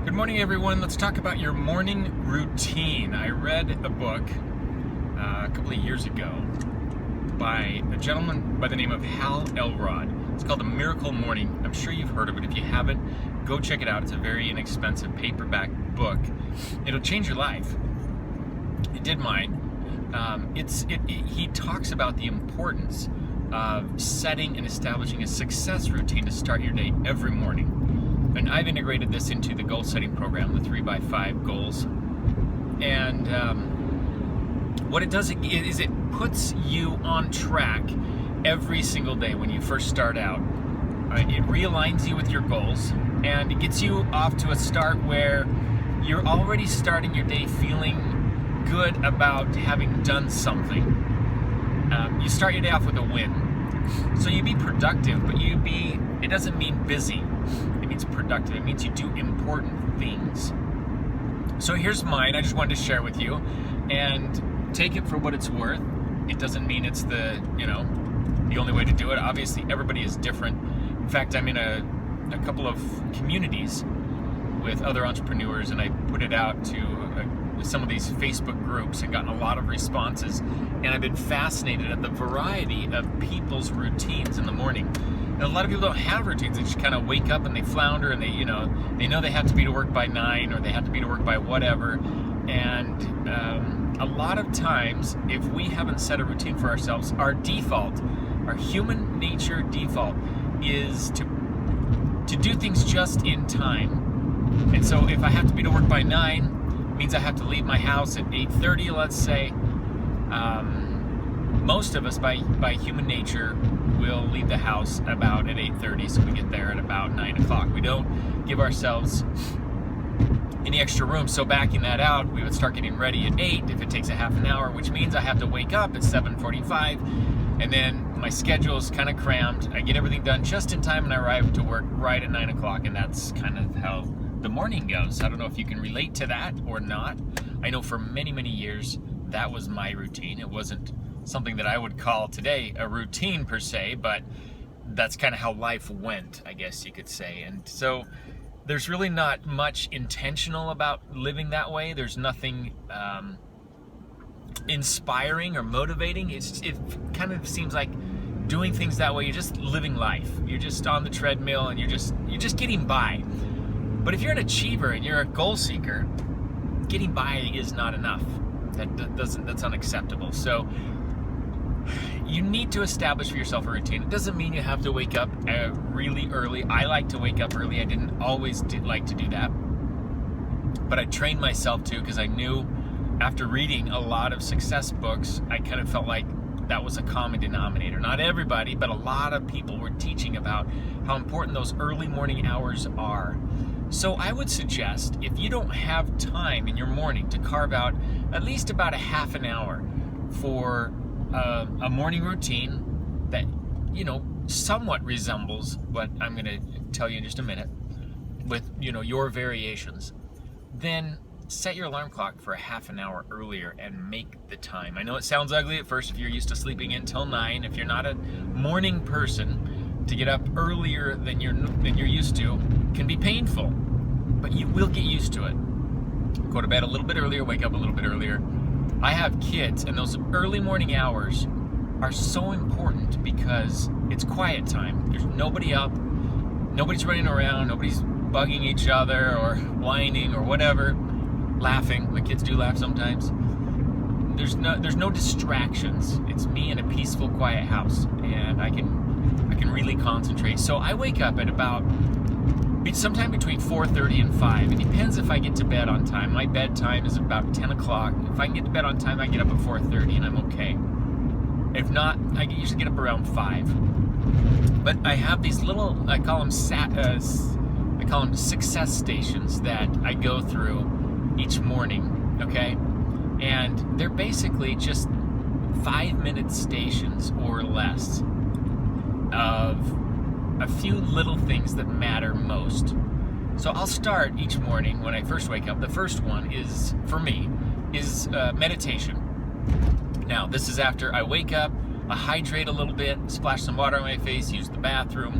Good morning, everyone. Let's talk about your morning routine. I read a book a couple of years ago by a gentleman by the name of Hal Elrod. It's called The Miracle Morning. I'm sure you've heard of it. If you haven't, go check it out. It's a very inexpensive paperback book. It'll change your life. It did mine. He talks about the importance of setting and establishing a success routine to start your day every morning. And I've integrated this into the goal setting program, the 3x5 goals. And what it does is it puts you on track every single day when you first start out. It realigns you with your goals, and it gets you off to a start where you're already starting your day feeling good about having done something. You start your day off with a win. So you be productive, but it doesn't mean busy. It means productive. It means you do important things. So here's mine. I just wanted to share with you, and take it for what it's worth. It doesn't mean it's the only way to do it. Obviously, everybody is different. In fact, I'm in a couple of communities with other entrepreneurs, and I put it out to some of these Facebook groups and gotten a lot of responses, and I've been fascinated at the variety of people's routines in the morning. And a lot of people don't have routines. They just kind of wake up and they flounder, and they know they have to be to work by 9, or they have to be to work by whatever. And a lot of times, if we haven't set a routine for ourselves, our human nature default is to do things just in time. And so if I have to be to work by 9, means I have to leave my house at 8:30, let's say. Most of us, by human nature, will leave the house about at 8:30, so we get there at about 9 o'clock. We don't give ourselves any extra room. So backing that out, we would start getting ready at 8 if it takes a half an hour, which means I have to wake up at 7:45, and then my schedule is kind of crammed. I get everything done just in time, and I arrive to work right at 9 o'clock, and that's kind of how the morning goes. I don't know if you can relate to that or not. I know for many, many years that was my routine. It wasn't something that I would call today a routine per se, but that's kind of how life went, I guess you could say. And so there's really not much intentional about living that way. There's nothing inspiring or motivating. It kind of seems like doing things that way, you're just living life. You're just on the treadmill, and you're just getting by. But if you're an achiever and you're a goal seeker, getting by is not enough. That's unacceptable. So you need to establish for yourself a routine. It doesn't mean you have to wake up really early. I like to wake up early. I didn't always like to do that, but I trained myself to, because I knew after reading a lot of success books, I kind of felt like that was a common denominator. Not everybody, but a lot of people were teaching about how important those early morning hours are. So I would suggest, if you don't have time in your morning to carve out at least about a half an hour for a morning routine that somewhat resembles what I'm going to tell you in just a minute, with your variations, then set your alarm clock for a half an hour earlier and make the time. I know it sounds ugly at first if you're used to sleeping until 9. If you're not a morning person, to get up earlier than you're used to can be painful, but you will get used to it. Go to bed a little bit earlier, wake up a little bit earlier. I have kids, and those early morning hours are so important because it's quiet time. There's nobody up, nobody's running around, nobody's bugging each other or whining or whatever, laughing. My kids do laugh sometimes. There's no distractions. It's me in a peaceful, quiet house, and I can really concentrate. So I wake up at about sometime between 4:30 and 5. It depends if I get to bed on time. My bedtime is about 10 o'clock. If I can get to bed on time, I get up at 4:30, and I'm okay. If not, I usually get up around 5. But I have these little, I call them success stations that I go through each morning, okay? And they're basically just 5-minute stations or less of a few little things that matter most. So I'll start each morning when I first wake up. The first one is, for me, meditation. Now, this is after I wake up, I hydrate a little bit, splash some water on my face, use the bathroom,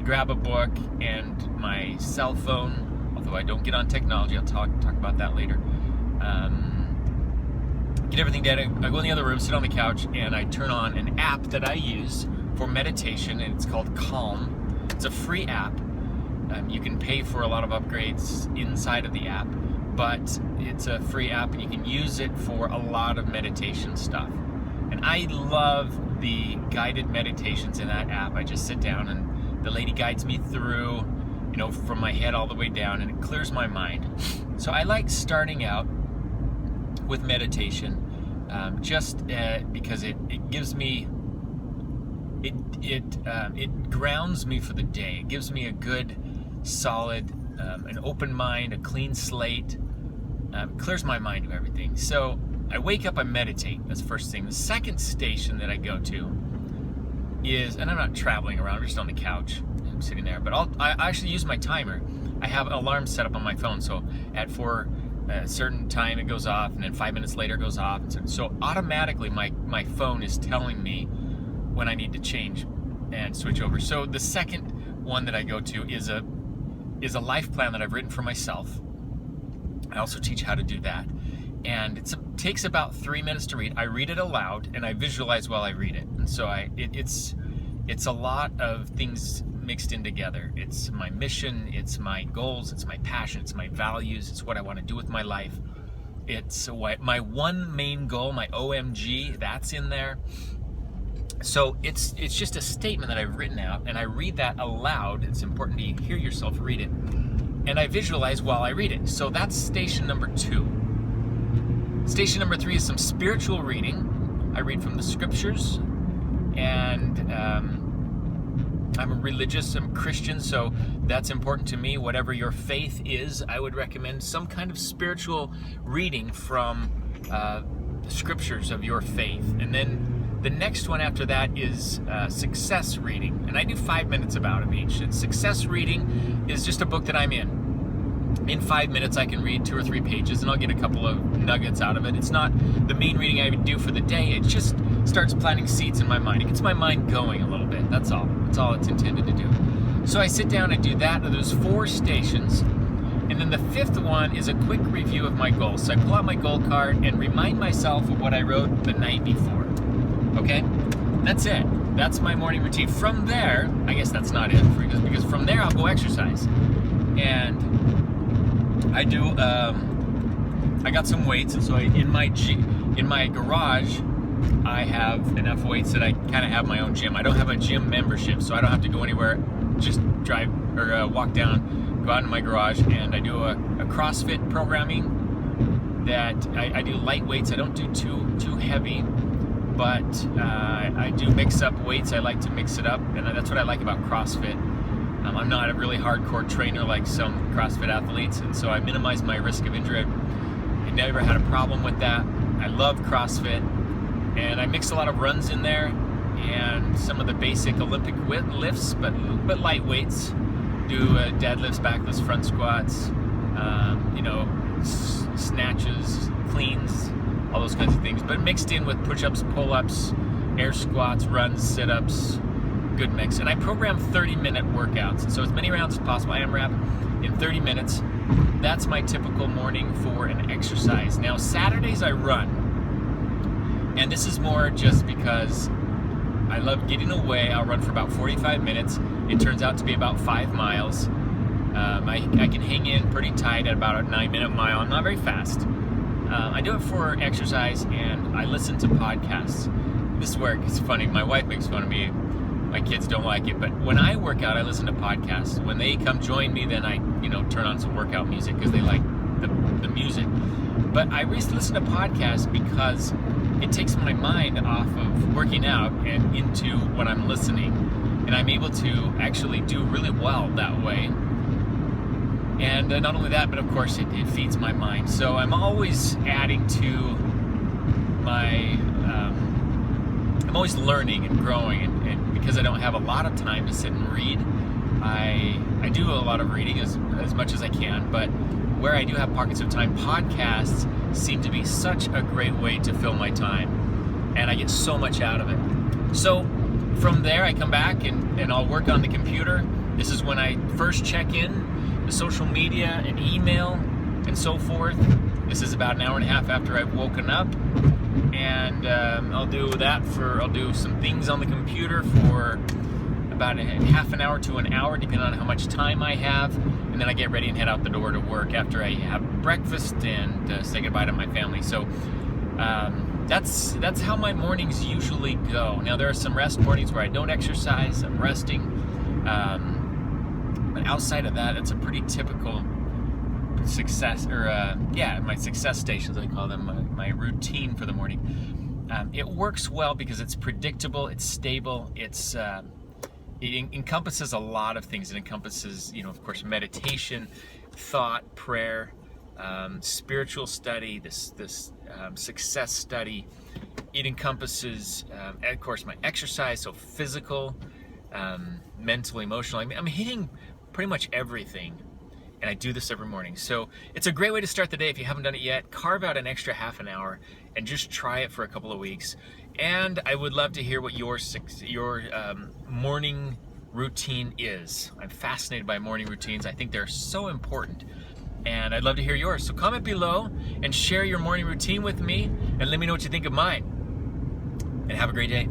grab a book and my cell phone, although I don't get on technology. I'll talk about that later. Get everything done. I go in the other room, sit on the couch, and I turn on an app that I use for meditation, and it's called Calm. It's a free app. You can pay for a lot of upgrades inside of the app, but it's a free app, and you can use it for a lot of meditation stuff. And I love the guided meditations in that app. I just sit down, and the lady guides me through, from my head all the way down, and it clears my mind. So I like starting out with meditation, just because it gives me, it grounds me for the day. It gives me a good, solid, an open mind, a clean slate. Clears my mind of everything. So I wake up, I meditate. That's the first thing. The second station that I go to is, and I'm not traveling around, I'm just on the couch. I'm sitting there, but I actually use my timer. I have an alarm set up on my phone, so for a certain time it goes off, and then 5 minutes later it goes off. So automatically my phone is telling me when I need to change and switch over. So the second one that I go to is a life plan that I've written for myself. I also teach how to do that. And it takes about 3 minutes to read. I read it aloud, and I visualize while I read it. And so it's a lot of things mixed in together. It's my mission, it's my goals, it's my passion, it's my values, it's what I want to do with my life. It's what my one main goal, my OMG, that's in there. So it's just a statement that I've written out, and I read that aloud. It's important to hear yourself read it. And I visualize while I read it. So that's station number 2. Station number 3 is some spiritual reading. I read from the scriptures, and I'm religious, I'm Christian, so that's important to me. Whatever your faith is, I would recommend some kind of spiritual reading from the scriptures of your faith. And then the next one after that is success reading, and I do 5 minutes about of each. And success reading is just a book that I'm in. In 5 minutes, I can read 2 or 3 pages, and I'll get a couple of nuggets out of it. It's not the main reading I would do for the day. It just starts planting seeds in my mind. It gets my mind going a little bit. That's all. That's all it's intended to do. So I sit down and do that. And there's 4 stations. And then the 5th one is a quick review of my goals. So I pull out my goal card and remind myself of what I wrote the night before. Okay? That's it. That's my morning routine. From there, I guess that's not it, because from there I'll go exercise. And I do, I got some weights, and so in my garage, I have enough weights that I kind of have my own gym. I don't have a gym membership, so I don't have to go anywhere. Just drive or walk down, go out in my garage, and I do a CrossFit programming that I do light weights. I don't do too heavy, but I do mix up weights. I like to mix it up, and that's what I like about CrossFit. I'm not a really hardcore trainer like some CrossFit athletes, and so I minimize my risk of injury. I never had a problem with that. I love CrossFit, and I mix a lot of runs in there and some of the basic Olympic lifts, but light weights. Do deadlifts, backlifts, front squats, snatches, cleans, all those kinds of things, but mixed in with push-ups, pull-ups, air squats, runs, sit-ups. Good mix. And I program 30-minute workouts, so as many rounds as possible. I am wrapped in 30 minutes. That's my typical morning for an exercise. Now Saturdays I run, and this is more just because I love getting away. I'll run for about 45 minutes. It turns out to be about 5 miles. I can hang in pretty tight at about a 9-minute mile. I'm not very fast. I do it for exercise, and I listen to podcasts. This is where it's funny. My wife makes fun of me. My kids don't like it, but when I work out, I listen to podcasts. When they come join me, then I, turn on some workout music because they like the music. But I listen to podcasts because it takes my mind off of working out and into what I'm listening, and I'm able to actually do really well that way. And not only that, but of course it feeds my mind. So I'm always adding to my, I'm always learning and growing, and because I don't have a lot of time to sit and read, I do a lot of reading as much as I can, but where I do have pockets of time, podcasts seem to be such a great way to fill my time, and I get so much out of it. So from there I come back and I'll work on the computer. This is when I first check in. The social media and email and so forth. This is about an hour and a half after I've woken up, and I'll do some things on the computer for about a half an hour to an hour, depending on how much time I have, and then I get ready and head out the door to work after I have breakfast and say goodbye to my family. So that's how my mornings usually go. Now, there are some rest mornings where I don't exercise, I'm resting, but outside of that, it's a pretty typical success, or my success stations, I call them, my routine for the morning. It works well because it's predictable, it's stable, it encompasses a lot of things. It encompasses, of course, meditation, thought, prayer, spiritual study, this success study. It encompasses, of course, my exercise, so physical, mental, emotional. I'm hitting pretty much everything, and I do this every morning. So it's a great way to start the day. If you haven't done it yet, carve out an extra half an hour and just try it for a couple of weeks. And I would love to hear what your morning routine is. I'm fascinated by morning routines. I think they're so important, and I'd love to hear yours. So comment below and share your morning routine with me, and let me know what you think of mine. And have a great day.